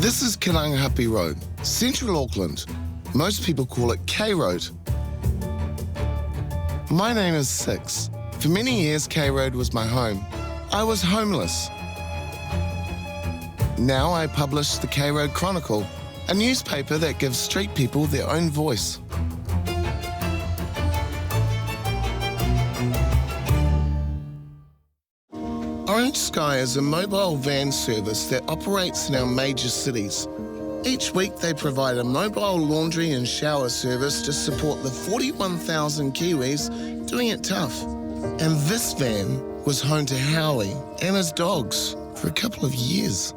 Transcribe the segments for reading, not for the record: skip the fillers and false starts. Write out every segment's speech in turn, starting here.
This is Karangahape Road, Central Auckland. Most people call it K Road. My name is Six. For many years, K Road was my home. I was homeless. Now I publish the K Road Chronicle, a newspaper that gives street people their own voice. Orange Sky is a mobile van service that operates in our major cities. Each week they provide a mobile laundry and shower service to support the 41,000 Kiwis doing it tough. And this van was home to Howie and his dogs for a couple of years.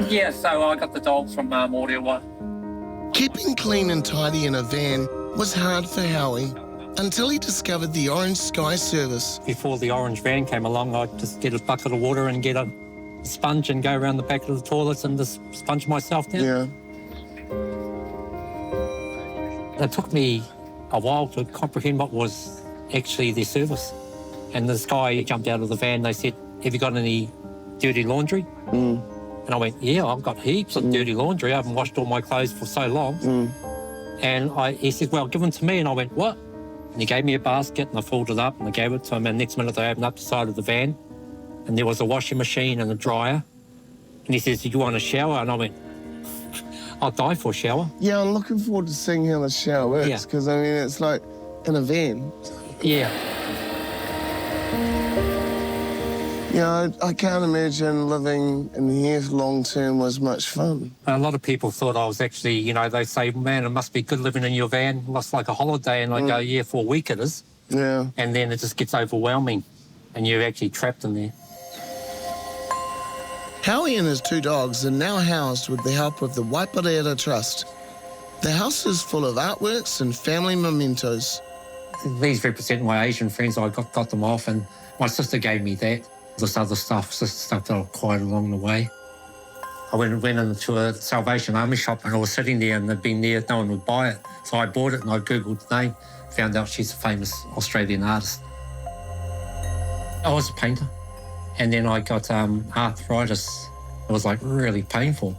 Yeah, so I got the dogs from Ep1. Keeping clean and tidy in a van was hard for Howie until he discovered the Orange Sky service. Before the orange van came along, I'd just get a bucket of water and get a sponge and go around the back of the toilets and just sponge myself down. Yeah. It took me a while to comprehend what was actually their service. And this guy jumped out of the van. They said, "Have you got any dirty laundry?" And I went, "Yeah, I've got heaps of dirty laundry. I haven't washed all my clothes for so long." And he said, "Well, give them to me." And I went, "What?" And he gave me a basket and I filled it up and I gave it to him. And next minute they opened up the side of the van and there was a washing machine and a dryer. And he says, "Do you want a shower?" And I went, "I'll die for a shower." Yeah, I'm looking forward to seeing how the shower works, because, I mean, it's like in a van. Yeah. Yeah, I can't imagine living in here long term was much fun. A lot of people thought I was actually, they say, "Man, it must be good living in your van. It looks like a holiday." And I go, "Yeah, for a week it is." Yeah. And then it just gets overwhelming and you're actually trapped in there. Howie and his two dogs are now housed with the help of the Waipareira Trust. The house is full of artworks and family mementos. These represent my Asian friends. I got them off and my sister gave me that. This other stuff that I acquired along the way. I went into a Salvation Army shop and I was sitting there and they'd been there, no one would buy it. So I bought it and I Googled the name, found out she's a famous Australian artist. I was a painter and then I got arthritis. It was like really painful.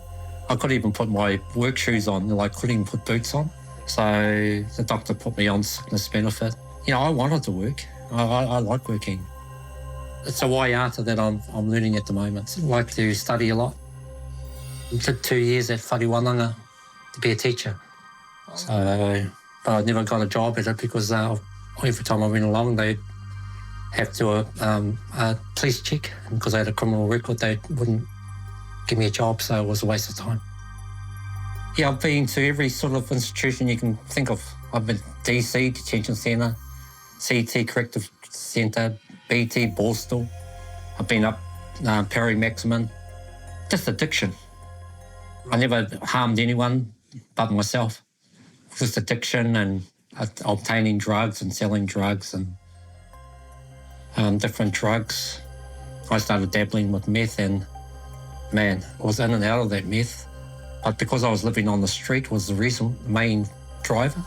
I couldn't even put my work shoes on, couldn't even put boots on. So the doctor put me on sickness benefit. I wanted to work. I like working. It's a waiata that I'm learning at the moment. I like to study a lot. I did 2 years at Whariwananga to be a teacher. So, but I never got a job at it because every time I went along, they'd have to a police check. And because I had a criminal record, they wouldn't give me a job, so it was a waste of time. Yeah, I've been to every sort of institution you can think of. I've been DC, Detention Centre, CT, Corrective Centre, BT, Borstal. I've been up Perry Maximum. Just addiction. I never harmed anyone but myself. Just addiction and obtaining drugs and selling drugs and different drugs. I started dabbling with meth and, man, I was in and out of that meth. But because I was living on the street was the main driver.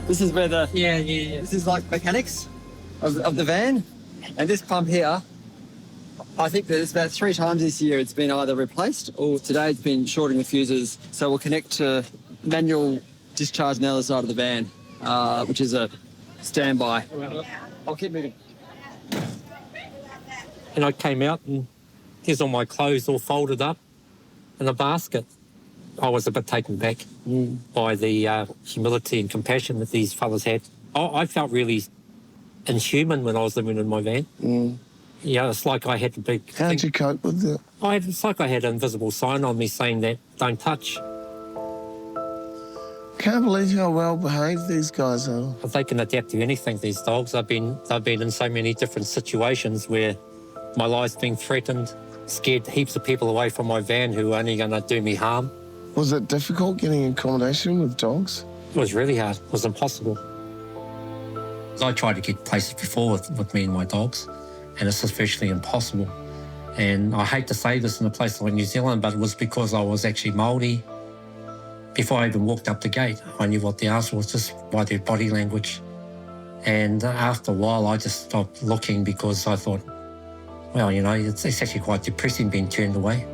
This is where this is like mechanics of the van. And this pump here, I think that it's about 3 times this year it's been either replaced or today it's been shorting the fuses. So we'll connect to manual discharge on the other side of the van, which is a standby. I'll keep moving. And I came out and here's all my clothes all folded up in a basket. I was a bit taken back by the humility and compassion that these fellas had. I felt really inhuman when I was living in my van. It's like I had to be... How did you cope with it? It's like I had an invisible sign on me saying that, "Don't touch." Can't believe how well behaved these guys are. But they can adapt to anything, these dogs. They've been in so many different situations where my life's been threatened, scared heaps of people away from my van who are only going to do me harm. Was it difficult getting accommodation with dogs? It was really hard. It was impossible. I tried to get places before with me and my dogs, and it's just virtually impossible. And I hate to say this in a place like New Zealand, but it was because I was actually Māori. Before I even walked up the gate, I knew what the answer was just by their body language. And after a while, I just stopped looking because I thought, well, you know, it's actually quite depressing being turned away.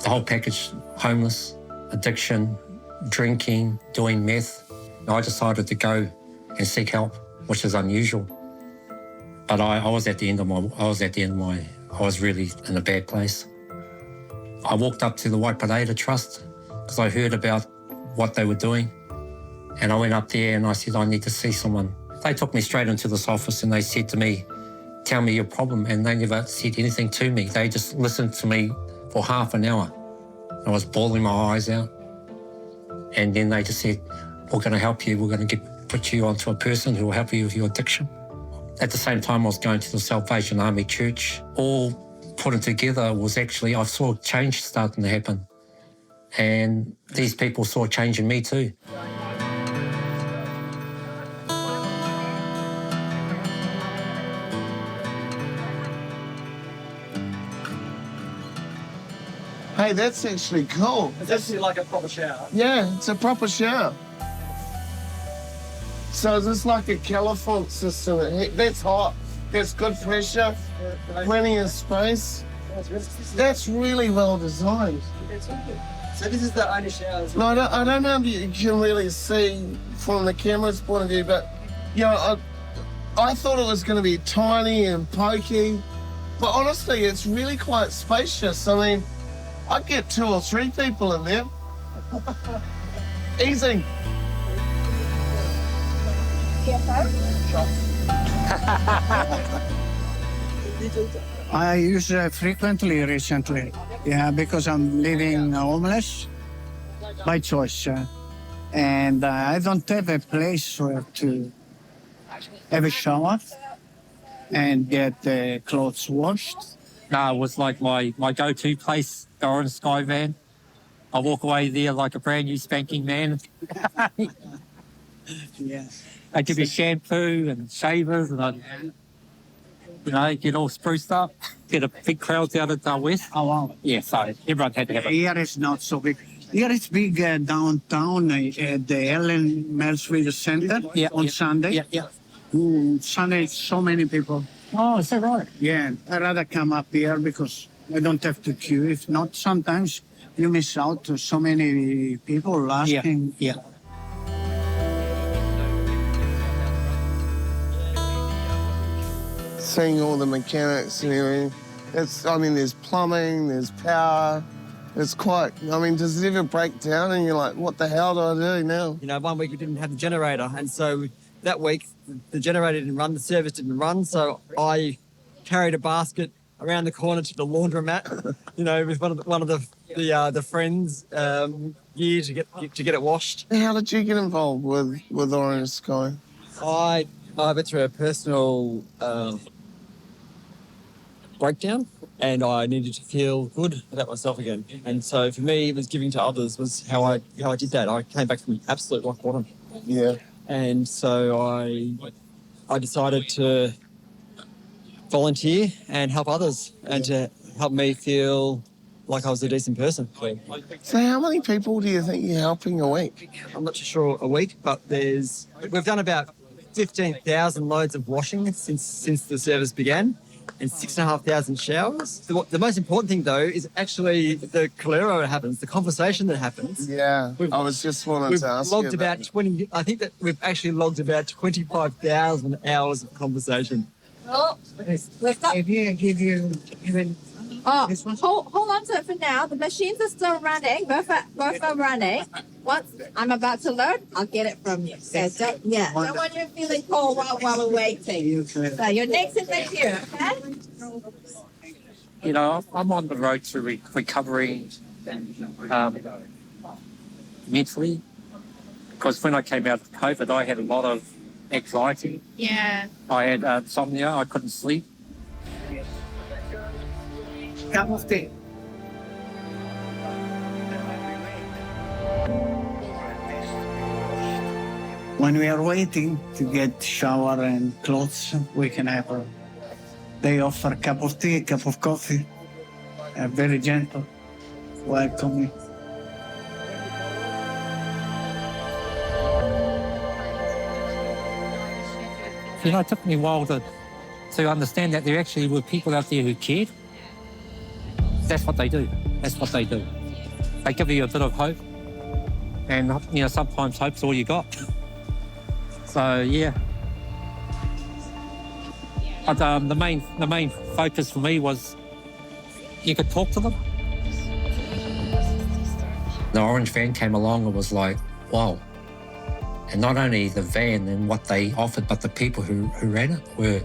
The whole package, homeless, addiction, drinking, doing meth. I decided to go and seek help, which is unusual. But I was really in a bad place. I walked up to the Waipareta Trust because I heard about what they were doing. And I went up there and I said, I need to see someone. They took me straight into this office and they said to me, tell me your problem. And they never said anything to me. They just listened to me for half an hour. I was bawling my eyes out. And then they just said, we're going to help you. We're going to put you onto a person who will help you with your addiction. At the same time, I was going to the Salvation Army Church. All put it together was actually, I saw change starting to happen. And these people saw change in me too. Hey, that's actually cool. It's actually like a proper shower. Yeah, it's a proper shower. So is this like a California system? That's hot. That's good pressure. Plenty of space. That's really well designed. So this is the only shower. No, I don't know if you can really see from the camera's point of view, but you know, I thought it was going to be tiny and pokey, but honestly, it's really quite spacious. I mean, I'd get 2 or 3 people in there. Easy. I use it frequently recently, because I'm living homeless by choice. And I don't have a place where to have a shower and get the clothes washed. No, it was like my go-to place, the Orange Sky van. I walk away there like a brand new spanking man. Yes. They give you shampoo and shavers and get all spruced up. Get a big crowds out at West. Oh, wow. Yeah, so everyone had to have it. Here is not so big. Here it's big downtown at the Ellen Millsville Center on Sunday. Yeah. Sunday, so many people. Oh, is that right? Yeah, I'd rather come up here because I don't have to queue. If not, sometimes you miss out to so many people asking. Yeah. Seeing all the mechanics and everything. There's plumbing, there's power. It's quite, does it ever break down and you're like, what the hell do I do now? You know, one week we didn't have the generator, and so that week the generator didn't run, the service didn't run, so I carried a basket around the corner to the laundromat, with one of the friends gear to get it washed. How did you get involved with Orange Sky? I went through a personal breakdown, and I needed to feel good about myself again. And so for me, it was giving to others was how I did that. I came back from absolute rock bottom. Yeah. And so I decided to volunteer and help others and to help me feel like I was a decent person. So how many people do you think you're helping a week? I'm not too sure a week, but we've done about 15,000 loads of washing since the service began, and 6,500 showers. The most important thing, though, is actually the kalero that happens, the conversation that happens. Yeah, I was just wanting to ask you logged about 20. I think that we've actually logged about 25,000 hours of conversation. Oh, we've got. If you give you even. Hold on to it for now. The machines are still running. Both are running. Once I'm about to load, I'll get it from you. So don't want you feeling cold while we're waiting. So you're next in the queue, okay? I'm on the road to recovering mentally, because when I came out of COVID, I had a lot of anxiety. Yeah. I had insomnia. I couldn't sleep. Cup of tea. When we are waiting to get shower and clothes, we can have they offer a cup of tea, a cup of coffee. Very gentle, welcoming. You know, it took me a while to understand that there actually were people out there who cared. That's what they do. That's what they do. They give you a bit of hope. And, you know, sometimes hope's all you got. So, yeah. But the main focus for me was you could talk to them. The orange van came along and was like, wow. And not only the van and what they offered, but the people who ran it were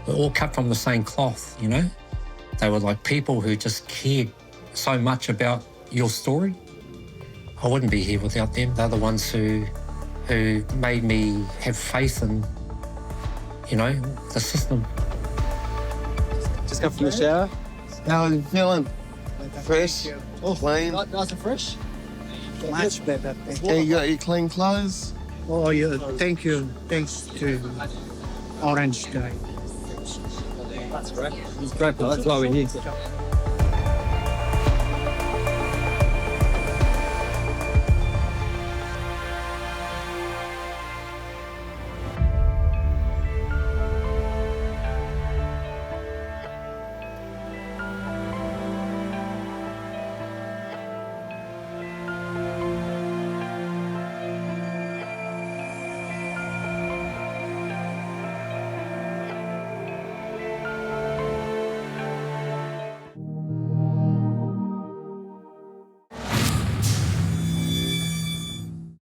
all cut from the same cloth, you know? They were like people who just cared so much about your story. I wouldn't be here without them. They're the ones who made me have faith in, you know, the system. Just got from the shower. How are you feeling? Fresh? Clean? Nice and fresh. Much better. Yeah, you got your clean clothes? Oh, yeah. Thank you. Thanks to Orange Guy. That's great. It's great. That's why we're here.